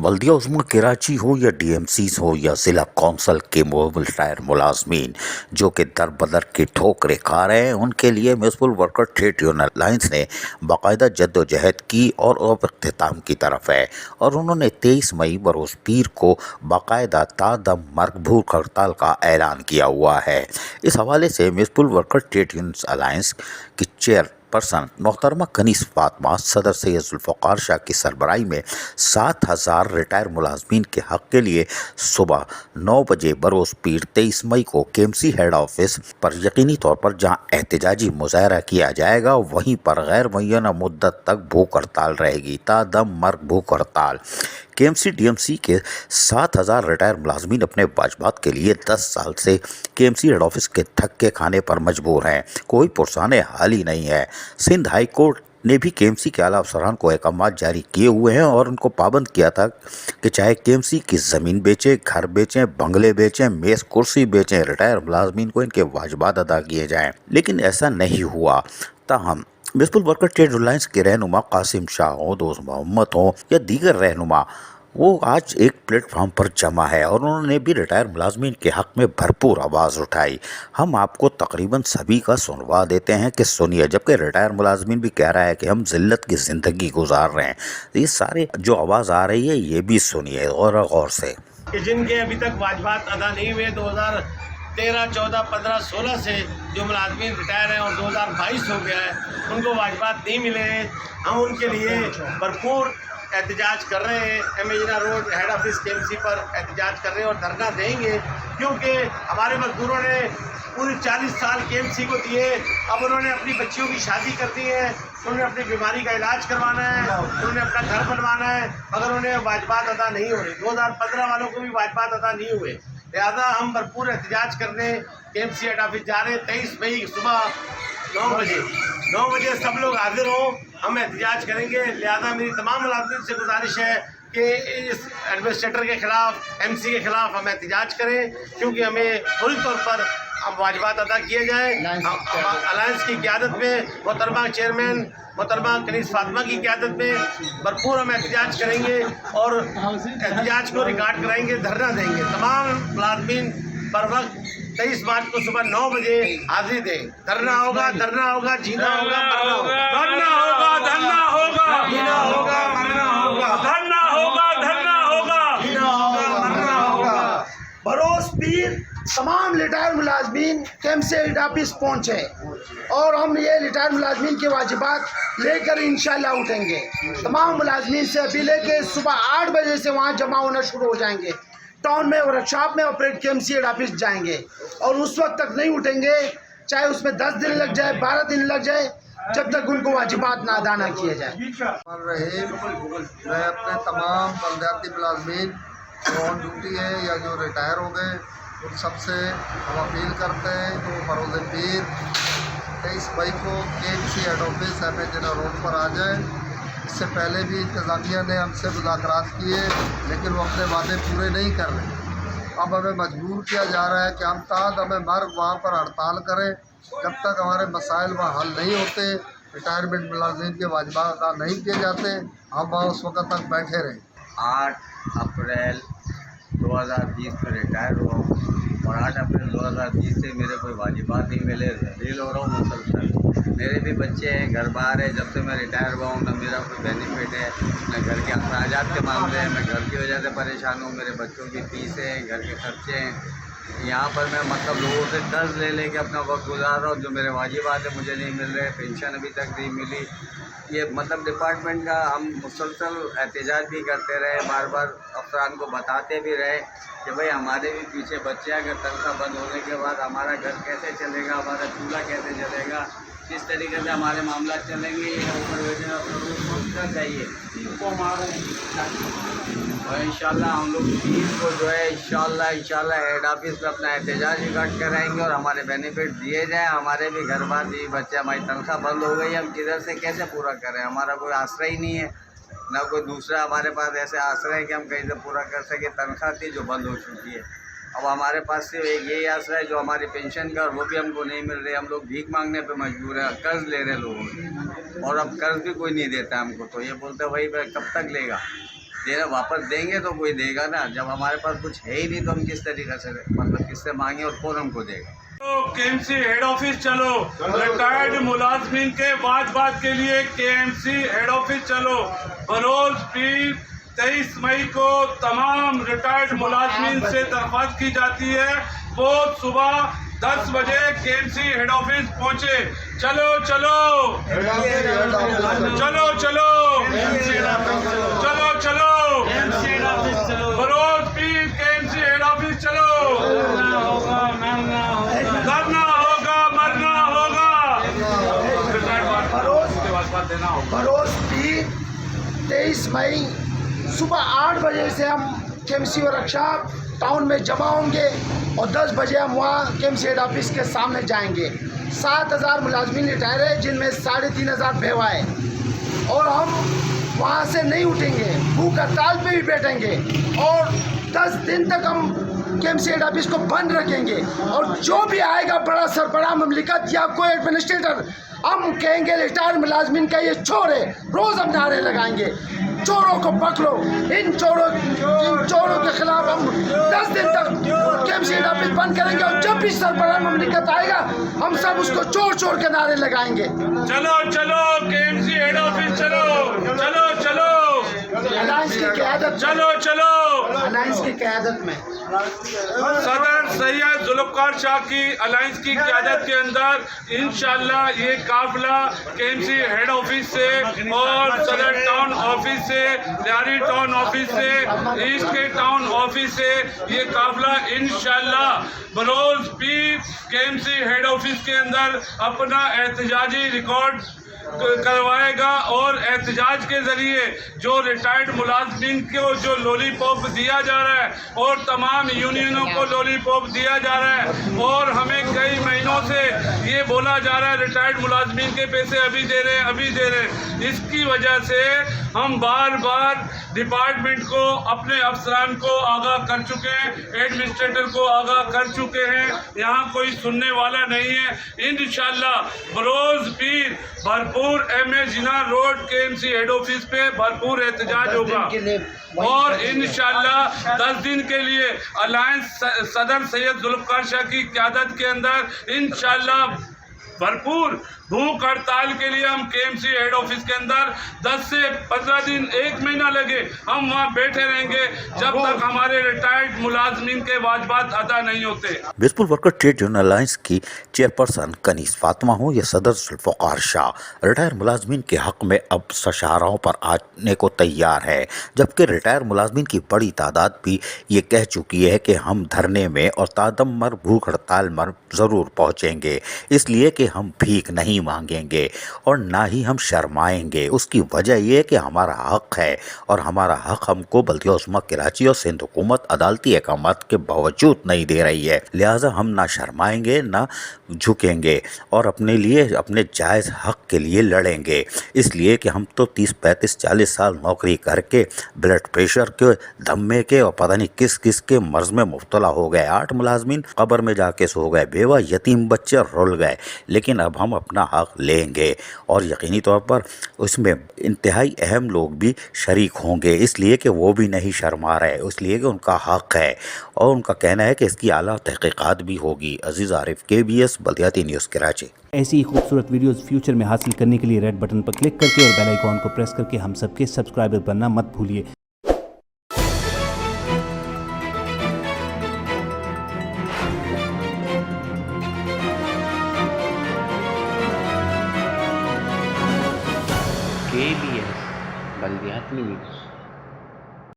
बल्दिया उस्मा कराची हो या डीएमसीज हो या ज़िला कौंसल के मोबाइल रिटायर मुलाजमीन जो कि दर बदर की ठोकरें खा रहे हैं, उनके लिए municipal worker trade union alliance ने बाकायदा जद्दोजहद की और अब अख्तिताम की तरफ है। और उन्होंने 23 मई बरोज़ पीर को बाकायदा तादम मर्ग भूख हड़ताल का ऐलान किया हुआ है। इस हवाले से municipal worker trade union alliance की चेयरपर्सन मोहतरमा कनीस फातिमा सदर सैयद जुल्फ़िकार शाह की सरबराही में 7,000 रिटायर मुलाजमीन के हक़ के लिए सुबह 9 बजे बरोज़ पीर 23 मई को केएमसी हेड ऑफिस पर यकीनी तौर पर जहां एहतजाजी मुजाहरा किया जाएगा, वहीं पर गैर मुअय्यना मुद्दत तक भूख हड़ताल रहेगी। तादम मर्ग भूख हड़ताल। केएमसी डीएमसी के 7,000 रिटायर मुलाजमीन अपने वाजबात के लिए 10 साल से केएमसी हेड ऑफिस के धक्के खाने पर मजबूर हैं। कोई पुरसाने हाल ही नहीं है। सिंध हाई कोर्ट ने भी केएमसी के आला अफसरान को अहकामात जारी किए हुए हैं और उनको पाबंद किया था कि चाहे केएमसी की ज़मीन बेचें, घर बेचें, बंगले बेचें, मेज़ कुर्सी बेचें, रिटायर मुलाजमीन को इनके वाजबात अदा किए जाएं। लेकिन ऐसा नहीं हुआ। ताहम म्यूनसिपल वर्कर ट्रेड अलायंस के रहनुमा कासिम शाह हो, दोस्त मोहम्मद हो या दीगर रहनुमा, वो आज एक प्लेटफार्म पर जमा है और उन्होंने भी रिटायर मुलाजमीन के हक़ में भरपूर आवाज़ उठाई। हम आपको तकरीबन सभी का सुनवा देते हैं कि सुनिए, जबकि रिटायर मुलाजमीन भी कह रहा है कि हम ज़िल्लत की ज़िंदगी गुजार रहे हैं। ये सारे जो आवाज़ आ रही है ये भी सुनिए और गौर से। कि जिनके अभी तक वाजबात अदा नहीं हुए, 2013, 14, 15, 16 से जो मुलाजमीन रिटायर हैं और 2022 हो गया है, उनको वाजबात नहीं मिले हैं। हम उनके लिए भरपूर एहतजाज कर रहे हैं। एमेजना रोड हेड ऑफिस केएमसी पर एहतजाज कर रहे हैं और धरना देंगे, क्योंकि हमारे मजदूरों ने पूरे 40 साल केएमसी को दिए। अब उन्होंने अपनी बच्चियों की शादी कर दी है, उन्होंने अपनी बीमारी का इलाज करवाना है, उन्होंने अपना घर बनवाना है, मगर उन्हें वाजबात अदा नहीं हो रही। 2015 वालों को भी वाजबात अदा नहीं हुए। लिहाजा हम भरपूर एहतजाज करने केएमसी हेड ऑफिस जा रहे हैं 23 मई सुबह 9 बजे सब लोग हाजिर हो, हम एहतजाज करेंगे। लिहाजा मेरी तमाम मुलाजिमीन से गुजारिश है कि इस एडमिनिस्ट्रेटर के ख़िलाफ़, एमसी के ख़िलाफ़ हम एहतजाज करें, क्योंकि हमें फौरी तौर पर अब वाजबात अदा किए जाएँ। अलायंस की क़यादत में मोहतरमा चेयरमैन मोहतरमा कनीस फातिमा की क़यादत में भरपूर हम एहतजाज करेंगे और एहतजाज को रिकॉर्ड कराएंगे, धरना देंगे। तमाम मुलाजमीन बर वक्त 23 मार्च को सुबह 9 बजे हाजिरी दें। धरना होगा, जीना होगा, मरना होगा। धरना होगा, जीना होगा, मरना होगा। धरना होगा, जीना होगा, मरना होगा। बरोज़ पीर तमाम रिटायर मुलाजमीन केएमसी हेड ऑफिस पहुँचे और हम ये रिटायर मुलाजमीन के वाजिबात लेकर इंशाल्लाह उठेंगे। तमाम मुलाजमीन से अपील है कि सुबह 8 बजे से वहाँ जमा होना शुरू हो जाएंगे। टाउन में वर्कशॉप में ऑपरेट केएमसी हेड ऑफिस जाएंगे और उस वक्त तक नहीं उठेंगे, चाहे उसमें 10 दिन लग जाए, 12 दिन लग जाए, जब तक उनको वाजिबात ना अदा ना किए जाए। मैं अपने तमाम बलदियाती मुलाजमीन जो ऑन ड्यूटी है या जो रिटायर हो गए, उन सबसे हम अपील करते हैं कि वो बरोज़ पीर 23 मई को केएमसी हेड ऑफिस एमेजना रोड पर आ जाए। इससे पहले भी इंतज़ामिया ने हमसे मुज़ाकरात किए, लेकिन वो अपने वादे पूरे नहीं कर रहे। अब हमें मजबूर किया जा रहा है कि हम तादम मर्ग वहाँ पर हड़ताल करें जब तक हमारे मसाइल वहाँ हल नहीं होते, रिटायरमेंट मुलाजिम के वाजिबात अदा नहीं किए जाते, हम वहाँ उस वक्त तक बैठे रहें। 8 अप्रैल 2020 में रिटायर हुआ हूँ और 8 अप्रैल 2020 से मेरे कोई वाजिबात नहीं मिले। रील हो रहा हूँ मुसलसल। मेरे भी बच्चे हैं, घर बार है। जब से मैं रिटायर हुआ हूँ ना मेरा कोई बेनिफिट है, न घर के अखराजात के मामले हैं। मैं घर की वजह से परेशान हूँ, मेरे बच्चों की फीस है, घर के खर्चे हैं। यहाँ पर मैं मतलब लोगों से कर्ज ले के अपना वक्त गुजार रहा हूँ। जो मेरे वाजिबात है मुझे नहीं मिल रहे, पेंशन अभी तक नहीं मिली। ये मतलब डिपार्टमेंट का हम मुसलसल एहतजाज भी करते रहे, बार बार अफसरान को बताते भी रहे कि भाई हमारे भी पीछे बच्चे हैं, अगर तनख्वाह बंद होने के बाद हमारा घर कैसे चलेगा, हमारा चूल्हा कैसे चलेगा, किस तरीके से हमारे मामला चलेंगे, ये ऊपर चाहिए इनको हमारे। और इंशाल्लाह हम लोग 30 को जो है इंशाल्लाह हेड ऑफिस पे अपना एहतजाज रिकॉर्ड कराएंगे और हमारे बेनिफिट दिए जाएँ। हमारे भी घर बार भी बच्चे, हमारी तनख्वाह बंद हो गई, हम किधर से कैसे पूरा करें? हमारा कोई आश्रय ही नहीं है, ना कोई दूसरा हमारे पास ऐसे आश्रय है कि हम कहीं से पूरा कर सके। तनख्वाह थी जो बंद हो चुकी है, अब हमारे पास सिर्फ एक यही आश्रय है जो हमारी पेंशन का, और वो भी हमको नहीं मिल रही। हम लोग भीख मांगने पे मजबूर हैं, कर्ज ले रहे लोगों से, और अब कर्ज भी कोई नहीं देता हमको। तो ये बोलते हैं भाई कब तक लेगा। देना वापस देंगे तो कोई देगा ना, जब हमारे पास कुछ है ही नहीं तो हम किस तरीके से मतलब किससे मांगे और कौन हमको देगा। तो केएमसी हेड ऑफिस चलो, रिटायर्ड मुलाजमीन के वाजबात के लिए केएमसी हेड ऑफिस चलो। बरोज पीर 23 मई को तमाम रिटायर्ड मुलाजमीन से दरख्वास्त की जाती है वो सुबह 10 बजे केएमसी हेड ऑफिस पहुंचे। चलो चलो चलो चलो चलो चलो बरोज पीर केएमसी हेड ऑफिस चलो। करना होगा मरना होगा। बरोज पीर 23 मई सुबह 8 बजे से हम केएमसी वर्कशॉप टाउन में जमा होंगे और 10 बजे हम वहाँ केएमसी हेड ऑफिस के सामने जाएंगे। 7000 मुलाजमीन रिटायर है जिनमें 3500 बेवा है और हम वहाँ से नहीं उठेंगे, भूख हड़ताल पे भी बैठेंगे और 10 दिन तक हम केएमसी हेड ऑफिस को बंद रखेंगे। और जो भी आएगा बड़ा सरबराह ममलिकत या कोई एडमिनिस्ट्रेटर, हम कहेंगे रिटायर्ड मुलाजमीन का ये चोर है, रोज़ हम नारे लगाएंगे चोरों को पकड़ो। इन चोरों के खिलाफ हम 10 दिन तक केएमसी हेड ऑफिस बंद करेंगे और जब भी सरबराह ममलिकत आएगा हम सब उसको चोर चोर के नारे लगाएंगे। चलो चलो केएमसी हेड ऑफिस चलो चलो चलो अलायंस की क़यादत चलो चलो। अलायंस की क़यादत में सदर सैयद जुल्फ़कार शाह की अलायंस की क़यादत के अंदर इंशाअल्लाह ये काफिला केएमसी हेड ऑफिस से और सदर टाउन ऑफिस से, लियारी टाउन ऑफिस से, ईस्ट के टाउन ऑफिस से ये काफिला इंशाअल्लाह बरोज पीर केएमसी हेड ऑफिस के अंदर अपना एहतजाजी रिकॉर्ड करवाएगा और एहतजाज के ज़रिए जो रिटायर्ड मुलाजमीन को जो लॉलीपॉप दिया जा रहा है और तमाम यूनियनों को लॉलीपॉप दिया जा रहा है और हमें कई महीनों से ये बोला जा रहा है रिटायर्ड मुलाजमीन के पैसे अभी दे रहे हैं अभी दे रहे हैं, इसकी वजह से हम बार बार डिपार्टमेंट को अपने अफसरान को आगाह कर चुके हैं, एडमिनिस्ट्रेटर को आगाह कर चुके हैं, यहाँ कोई सुनने वाला नहीं है। इंशाअल्लाह बरोज पीर भरपूर एमए जिना रोड केएमसी हेड ऑफिस पे भरपूर एहतजाज होगा और इंशाअल्लाह 10 दिन के लिए अलायंस सदर सैयद जुल्फ़कार शाह की क़यादत के अंदर इंशाअल्लाह भरपूर भूख हड़ताल के लिए हम केएमसी हेड ऑफिस के अंदर 10 से 15 दिन 1 महीना लगे हम वहाँ बैठे रहेंगे जब तक हमारे रिटायर्ड मुलाजमीन के वाजबात अदा नहीं होते। विस्पुल वर्कर ट्रेड यूनियन अलायंस की चेयरपर्सन कनीस फातिमा हो या सदर जुल्फ़कार शाह रिटायर मुलाजमीन के हक़ में अब शशाराओं पर आने को तैयार है, जबकि रिटायर मुलाजमीन की बड़ी तादाद भी ये कह चुकी है कि हम धरने में और तादम्मर भूख हड़ताल में ज़रूर पहुँचेंगे, इसलिए कि हम भीख नहीं मांगेंगे और ना ही हम शर्माएंगे। उसकी वजह यह है कि हमारा हक़ है और हमारा हक़ हमको बल्दिया उस्मा कराची और सिंध हुकूमत अदालती अहकामात के बावजूद नहीं दे रही है, लिहाजा हम ना शर्माएंगे ना झुकेंगे और अपने लिए अपने जायज़ हक़ के लिए लड़ेंगे। इसलिए कि हम तो 30, 35, 40 साल नौकरी करके ब्लड प्रेशर के, दमे के और पता नहीं किस किस के मर्ज़ में मुब्तला हो गए। 8 मुलाजमीन कब्र में जाके सो गए, बेवा यतीम बच्चे रुल गए, लेकिन अब हम अपना हक़ लेंगे और यकीनी तौर पर उसमें इंतहाई अहम लोग भी शरीक होंगे, इसलिए कि वो भी नहीं शर्मा रहे, इसलिए कि उनका हक़ है और उनका कहना है कि इसकी आला तहक़ीक़ात भी होगी। अजीज़ आरिफ, KBS बल्दियाती न्यूज़ कराची। ऐसी ही खूबसूरत वीडियोस फ्यूचर में हासिल करने के लिए रेड बटन पर क्लिक करके और बेल आइकॉन को प्रेस करके हम सबके सब्सक्राइबर बनना मत भूलिए। KBS बल्दियाती न्यूज़।